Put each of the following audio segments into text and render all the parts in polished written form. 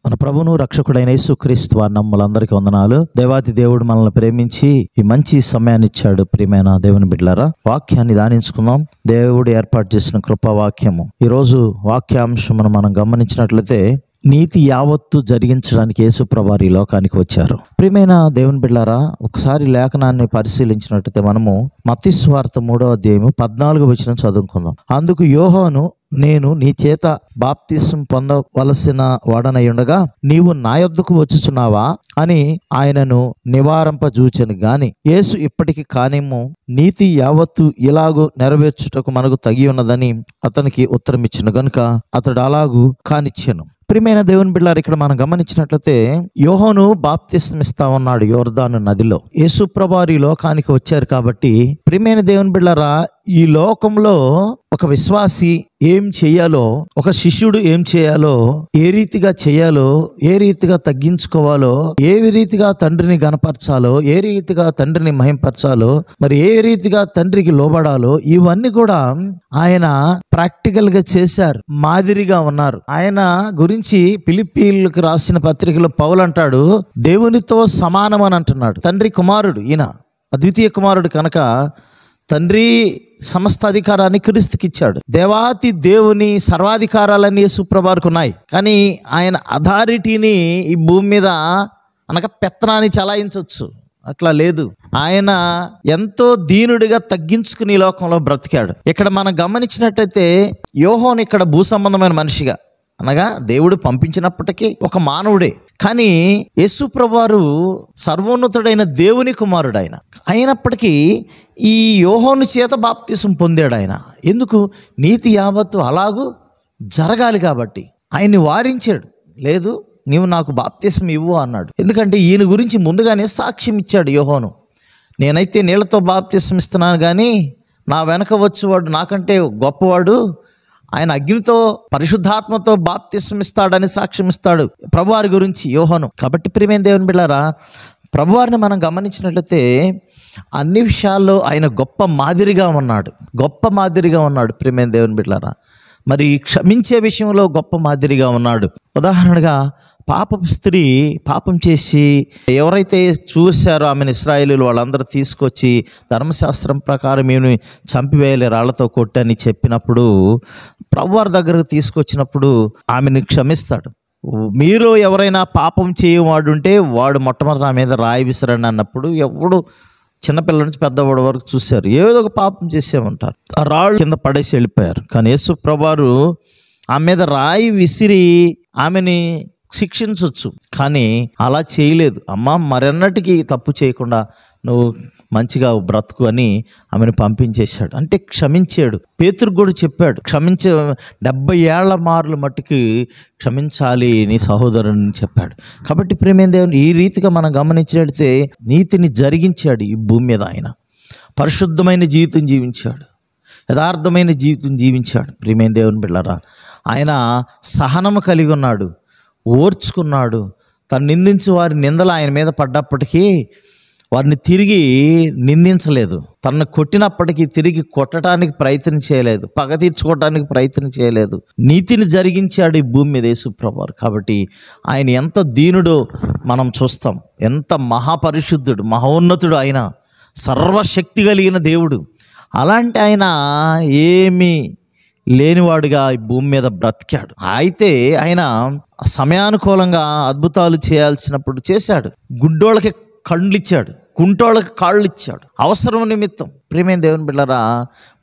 మన ప్రభువును రక్షకుడైన యేసుక్రీస్తు వారి నమ్ములందరికీ వందనాలు. దేవాతి దేవుడు మనల్ని ప్రేమించి ఈ మంచి సమయాన్ని ఇచ్చాడు. ప్రియమైన దేవుని బిడ్డలారా, వాక్యాన్ని ధ్యానించుకుందాం. దేవుడు ఏర్పాటు చేసిన కృపా వాక్యము. ఈరోజు వాక్యాంశమును మనం గమనించినట్లయితే, నీతి యావత్తు జరిగించడానికి యేసుప్రభువారు ఈ లోకానికి వచ్చారు. ప్రియమైన దేవుని బిడ్డలారా, ఒకసారి లేఖనాన్ని పరిశీలించినట్లయితే మనము మత్తయి సువార్త 3వ అధ్యాయము 14వ వచనం చదువుకుందాం. అందుకు యోహాను, నేను నీ చేత బాప్తిసం పొందవలసిన వాడనై ఉండగా నీవు నా యొద్దకు వచ్చుచున్నావా అని ఆయనను నివారింపజూచెను గాని యేసు ఇప్పటికి కానేమో నీతి యావత్తు ఇలాగూ నెరవేర్చుటకు మనకు తగి ఉన్నదని అతనికి ఉత్తరం ఇచ్చెను గనుక అతడు అలాగూ కానిచ్చెను. ప్రియమైన దేవుని బిడ్డలారా, ఇక్కడ మనం గమనించినట్లయితే యోహాను బాప్తిసం ఇస్తా ఉన్నాడు యోర్దాను నదిలో. యేసుప్రభువారు ఈ లోకానికి వచ్చారు కాబట్టి ప్రియమైన దేవుని బిడ్డలారా, ఈ లోకంలో ఒక విశ్వాసి ఏం చేయాలో, ఒక శిష్యుడు ఏం చేయాలో, ఏ రీతిగా చేయాలో, ఏ రీతిగా తగ్గించుకోవాలో, ఏ రీతిగా తండ్రిని గణపరచాలో, ఏ రీతిగా తండ్రిని మహింపరచాలో, మరి ఏ రీతిగా తండ్రికి లోబడాలో, ఇవన్నీ కూడా ఆయన ప్రాక్టికల్ గా చేశారు, మాదిరిగా ఉన్నారు. ఆయన గురించి ఫిలిప్పీలకు రాసిన పత్రికలో పౌలు అంటాడు, దేవునితో సమానం అని అంటున్నాడు. తండ్రి కుమారుడు, ఈయన అద్వితీయ కుమారుడు కనుక తండ్రి సమస్త అధికారాన్ని క్రీస్తుకి ఇచ్చాడు. దేవాతి దేవుని సర్వాధికారాలన్నీ యేసుప్రభువారికి ఉన్నాయి. కానీ ఆయన అథారిటీని ఈ భూమి మీద అనగా పెత్తనాన్ని చలాయించవచ్చు, అట్లా లేదు. ఆయన ఎంతో దీనుడిగా తగ్గించుకుని ఈ లోకంలో బ్రతికాడు. ఇక్కడ మనం గమనించినట్టయితే యోహాను ఇక్కడ భూ సంబంధమైన మనిషిగా, అనగా దేవుడు పంపించినప్పటికీ ఒక మానవుడే, కానీ యేసుప్రభువారు సర్వోన్నతుడైన దేవుని కుమారుడు. ఆయన అయినప్పటికీ ఈ యోహాను చేత బాప్తిసం పొందాడు. ఆయన ఎందుకు? నీతి యావత్తు అలాగూ జరగాలి కాబట్టి ఆయన్ని వారించాడు. లేదు, నీవు నాకు బాప్తిసం ఇవ్వు అన్నాడు. ఎందుకంటే ఈయన గురించి ముందుగానే సాక్ష్యం ఇచ్చాడు యోహాను. నేనైతే నీళ్లతో బాప్తిసం ఇస్తున్నాను, కానీ నా వెనక వచ్చేవాడు నాకంటే గొప్పవాడు, ఆయన అగ్నితో పరిశుద్ధాత్మతో బాప్తిసం ఇస్తాడని సాక్ష్యం ఇస్తాడు ప్రభువారి గురించి యోహాను. కాబట్టి ప్రియమైన దేవుని బిడ్డలారా, ప్రభువారిని మనం గమనించినట్లయితే అన్ని విషయాల్లో ఆయన గొప్ప మాదిరిగా ఉన్నాడు. ప్రియమైన దేవుని బిడ్డలారా, మరి క్షమించే విషయంలో గొప్ప మాదిరిగా ఉన్నాడు. ఉదాహరణగా పాపపు స్త్రీ పాపం చేసి ఎవరైతే చూశారో ఆమెను ఇశ్రాయేలీయులు వాళ్ళందరూ తీసుకొచ్చి ధర్మశాస్త్రం ప్రకారం ఏమి చంపివేయాలి, రాళ్లతో కొట్టని చెప్పినప్పుడు ప్రభువారి దగ్గరకు తీసుకొచ్చినప్పుడు ఆమెను క్షమిస్తాడు. మీరు ఎవరైనా పాపం చేయవాడు ఉంటే వాడు మొట్టమొదటి నా మీద రాయి విసరండి అన్నప్పుడు ఎవడు చిన్నపిల్లల నుంచి పెద్దవాడి వరకు చూశారు, ఏదో ఒక పాపం చేసేమంటారు, ఆ రాళ్ళు కింద పడేసి వెళ్ళిపోయారు. కానీ యేసు ప్రభువారు ఆమె మీద రాయి విసిరి ఆమెని శిక్షించవచ్చు, కానీ అలా చేయలేదు. అమ్మ, మరెన్నటికీ తప్పు చేయకుండా నువ్వు మంచిగా బ్రతుకు అని ఆమెను పంపించేశాడు. అంటే క్షమించాడు. పేతురు కూడా చెప్పాడు, 70 ఏళ్ల మార్లు మట్టుకి క్షమించాలి నీ సహోదరుని చెప్పాడు. కాబట్టి ప్రియమైన దేవుని ఈ రీతిగా మనం గమనించినట్లయితే నీతిని జరిగించాడు ఈ భూమి మీద. ఆయన పరిశుద్ధమైన జీవితం జీవించాడు, యథార్థమైన జీవితం జీవించాడు. ప్రియమైన దేవుని బిడ్డలారా, ఆయన సహనము కలిగి ఉన్నాడు, ఓర్చుకున్నాడు. తను నిందించి వారి నిందలు ఆయన మీద పడ్డప్పటికీ వారిని తిరిగి నిందించలేదు. తనను కొట్టినప్పటికీ తిరిగి కొట్టడానికి ప్రయత్నం చేయలేదు, పగ తీర్చుకోవడానికి ప్రయత్నం చేయలేదు. నీతిని జరిగించాడు ఈ భూమి మీద యేసుప్రభువారు. కాబట్టి ఆయన ఎంత దీనుడో మనం చూస్తాం. ఎంత మహాపరిశుద్ధుడు, మహోన్నతుడు, ఆయన సర్వశక్తి కలిగిన దేవుడు. అలాంటి ఆయన ఏమీ లేనివాడుగా ఈ భూమి మీద బ్రతికాడు. అయితే ఆయన సమయానుకూలంగా అద్భుతాలు చేయాల్సినప్పుడు చేశాడు. గుడ్డోళ్ళకి కళ్ళు ఇచ్చాడు, కుంటోళ్ళకి కాళ్ళు ఇచ్చాడు, అవసరం నిమిత్తం. ప్రియమైన దేవుని బిడ్డలారా,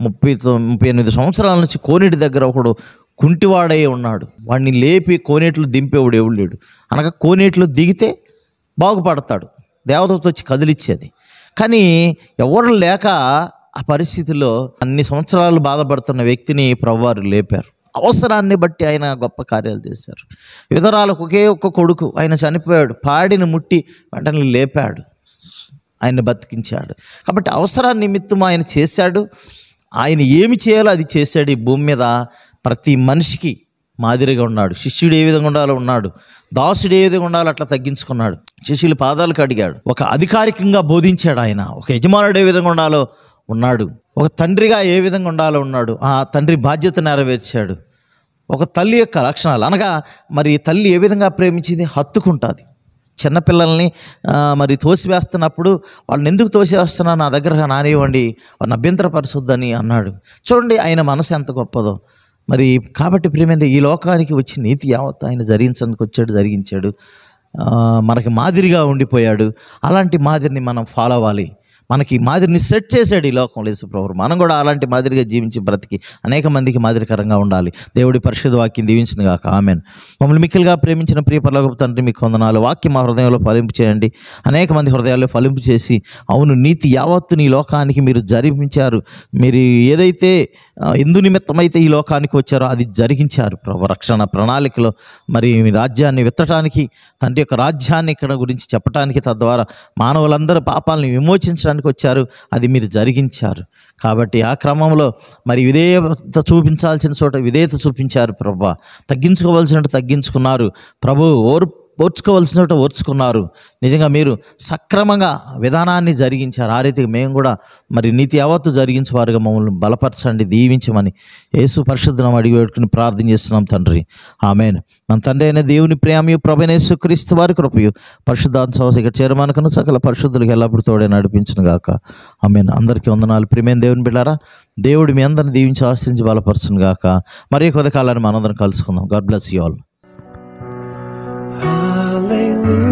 38 సంవత్సరాల నుంచి కోనేటి దగ్గర ఒకడు కుంటివాడై ఉన్నాడు. వాడిని లేపి కోనేట్లో దింపేవాడు ఎవడు లేడు. అనగా కోనేట్లో దిగితే బాగుపడతాడు, దేవదూత వచ్చి కదిలిచ్చేది. కానీ ఎవరు లేక ఆ పరిస్థితిలో అన్ని సంవత్సరాలు బాధపడుతున్న వ్యక్తిని ప్రభువారు లేపారు. అవసరాన్ని బట్టి ఆయన గొప్ప కార్యాలు చేశారు. విధరాలకు ఒకే ఒక్క కొడుకు, ఆయన చనిపోయాడు, పాడిని ముట్టి వెంటనే లేపాడు, ఆయన్ని బతికించాడు. కాబట్టి అవసరాన్ని నిమిత్తం ఆయన చేశాడు. ఆయన ఏమి చేయాలో అది చేశాడు. ఈ భూమి మీద ప్రతి మనిషికి మాదిరిగా ఉన్నాడు. శిష్యుడు ఏ విధంగా ఉండాలో ఉన్నాడు, దాసుడు ఏ విధంగా ఉండాలో అట్లా తగ్గించుకున్నాడు. శిష్యుల పాదాలకు అడిగాడు, ఒక అధికారికంగా బోధించాడు. ఆయన ఒక యజమానుడు ఏ విధంగా ఉండాలో ఉన్నాడు, ఒక తండ్రిగా ఏ విధంగా ఉండాలో ఉన్నాడు, ఆ తండ్రి బాధ్యత నెరవేర్చాడు. ఒక తల్లి యొక్క లక్షణాలు అనగా మరి తల్లి ఏ విధంగా ప్రేమించింది? హత్తుకుంటుంది. చిన్నపిల్లల్ని మరి తోసివేస్తున్నప్పుడు వాళ్ళని ఎందుకు తోసివేస్తున్నా, నా దగ్గర నానివ్వండి, వాళ్ళని అభ్యంతరపరచొద్దని అన్నాడు. చూడండి ఆయన మనసు ఎంత గొప్పదో. మరి కాబట్టి ప్రియమైనది, ఈ లోకానికి వచ్చి నీతి యావత్తు ఆయన జరిగించడానికి వచ్చాడు, జరిగించాడు. మనకి మాదిరిగా ఉండిపోయాడు. అలాంటి మాదిరిని మనం ఫాలో అవ్వాలి. మనకి మాదిరిని సెట్ చేశాడు ఈ లోకంలో యేసుప్రభువు. మనం కూడా అలాంటి మాదిరిగా జీవించి బ్రతికి అనేక మందికి మాదిరికరంగా ఉండాలి. దేవుడి పరిశుద్ధ వాక్యం దీవించిన గాక. ఆమెన్. మమ్మల్ని మిక్కిలిగా ప్రేమించిన ప్రియ పరలోకపు తండ్రి, మీకు వందనాలు. వాక్యం మా హృదయంలో ఫలింపు చేయండి. అనేక మంది హృదయాల్లో ఫలింపు చేసి, అవును నీతి యావత్తుని ఈ లోకానికి మీరు జరిపించారు. మీరు ఏదైతే ఎందు నిమిత్తమైతే ఈ లోకానికి వచ్చారో అది జరిగించారు ప్రభు. రక్షణ ప్రణాళికలో మరి మీ రాజ్యాన్ని విత్తడానికి, తండ్రి యొక్క రాజ్యాన్ని ఇక్కడ గురించి చెప్పడానికి, తద్వారా మానవులందరూ పాపాలను విమోచించడానికి వచ్చారు. అది మీరు జరిగించారు. కాబట్టి ఆ క్రమంలో మరి విధేయత చూపించాల్సిన చోట విధేయత చూపించారు ప్రభు. తగ్గించుకోవాల్సిన తగ్గించుకున్నారు ప్రభు. ఓర్చుకోవాల్సిన చోట ఓర్చుకున్నారు. నిజంగా మీరు సక్రమంగా విధానాన్ని జరిగించారు. ఆ రీతిగా మేము కూడా మరి నీతి యావత్తు జరిగించేవారుగా మమ్మల్ని బలపరచండి, దీవించమని యేసు పరిశుద్ధనామమున అడిగి వేడుకుని ప్రార్థన చేస్తున్నాం తండ్రి. ఆమేన్. మన తండ్రి అయిన దేవుని ప్రేమయు ప్రభువైన యేసుక్రీస్తు వారి కృపయు పరిశుద్ధాత్మ సహవాసం ఇక్కడ చేరమానకను సకల పరిశుద్ధులకు ఎల్లప్పుడూ తోడే నడిపించును గాక. ఆమేన్. అందరికీ వందనాలు. ప్రియమైన దేవుని బిడ్డారా, దేవుడు మీ అందరిని దీవించి ఆశించి బలపరచును గాక. మరి కొద్ది కాలాన్ని మనందరం కలుసుకుందాం. God bless you all. Hallelujah.